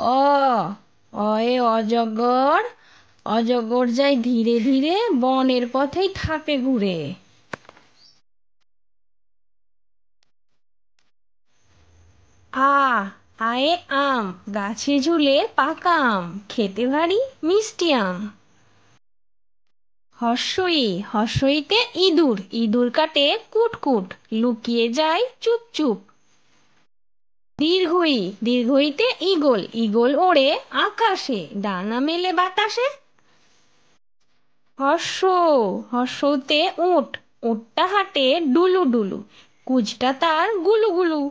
অ অয়ে অজগর, অজগর যায় ধীরে ধীরে, বনের পথেই থাকে ঘুরে। আ আয়ে আম, গাছে ঝুলে পাকা আম, খেতে ভারী মিষ্টি আম। হর্ষই, হর্ষইতে ইঁদুর, ইঁদুর কাটে কুটকুট, লুকিয়ে যায় চুপ চুপ। দীর্ঘই, দীর্ঘইতে ঈগল, ঈগল ওড়ে আকাশে, ডানা মেলে বাতাসে। হর্ষ, হর্ষতে উট, উটটা হাঁটে ডুলু ডুলু, কুচটা তার গুলু গুলু।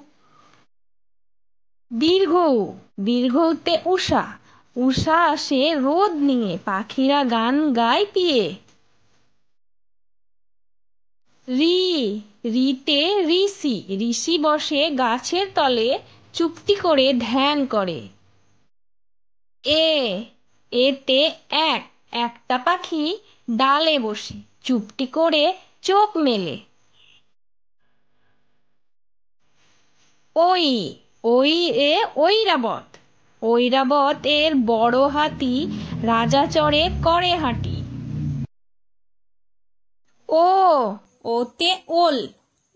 দীর্ঘ, দীর্ঘতে উষা, উষা আসে রোদ নিয়ে, পাখিরা গান গায় পিয়ে। রি, রিতে ঋষি, ঋষি বসে গাছের তলে, চুপটি করে ধ্যান করে। এ, এতে এক, একটা পাখি ডালে বসে, চুপটি করে চোখ মেলে। ওই, ওই এ ঐরাবত, ঐরাবত এর বড় হাতি, রাজা চড়ে করে হাঁটি। ও, ওতে ওল,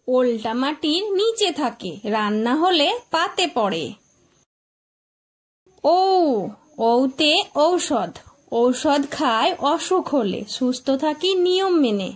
ওলটা মাটির নিচে থাকে, রান্না হলে পাতে পড়ে। ও, ওতে ঔষধ, ঔষধ খায় অসুখ হলে, সুস্থ থাকি নিয়ম মেনে।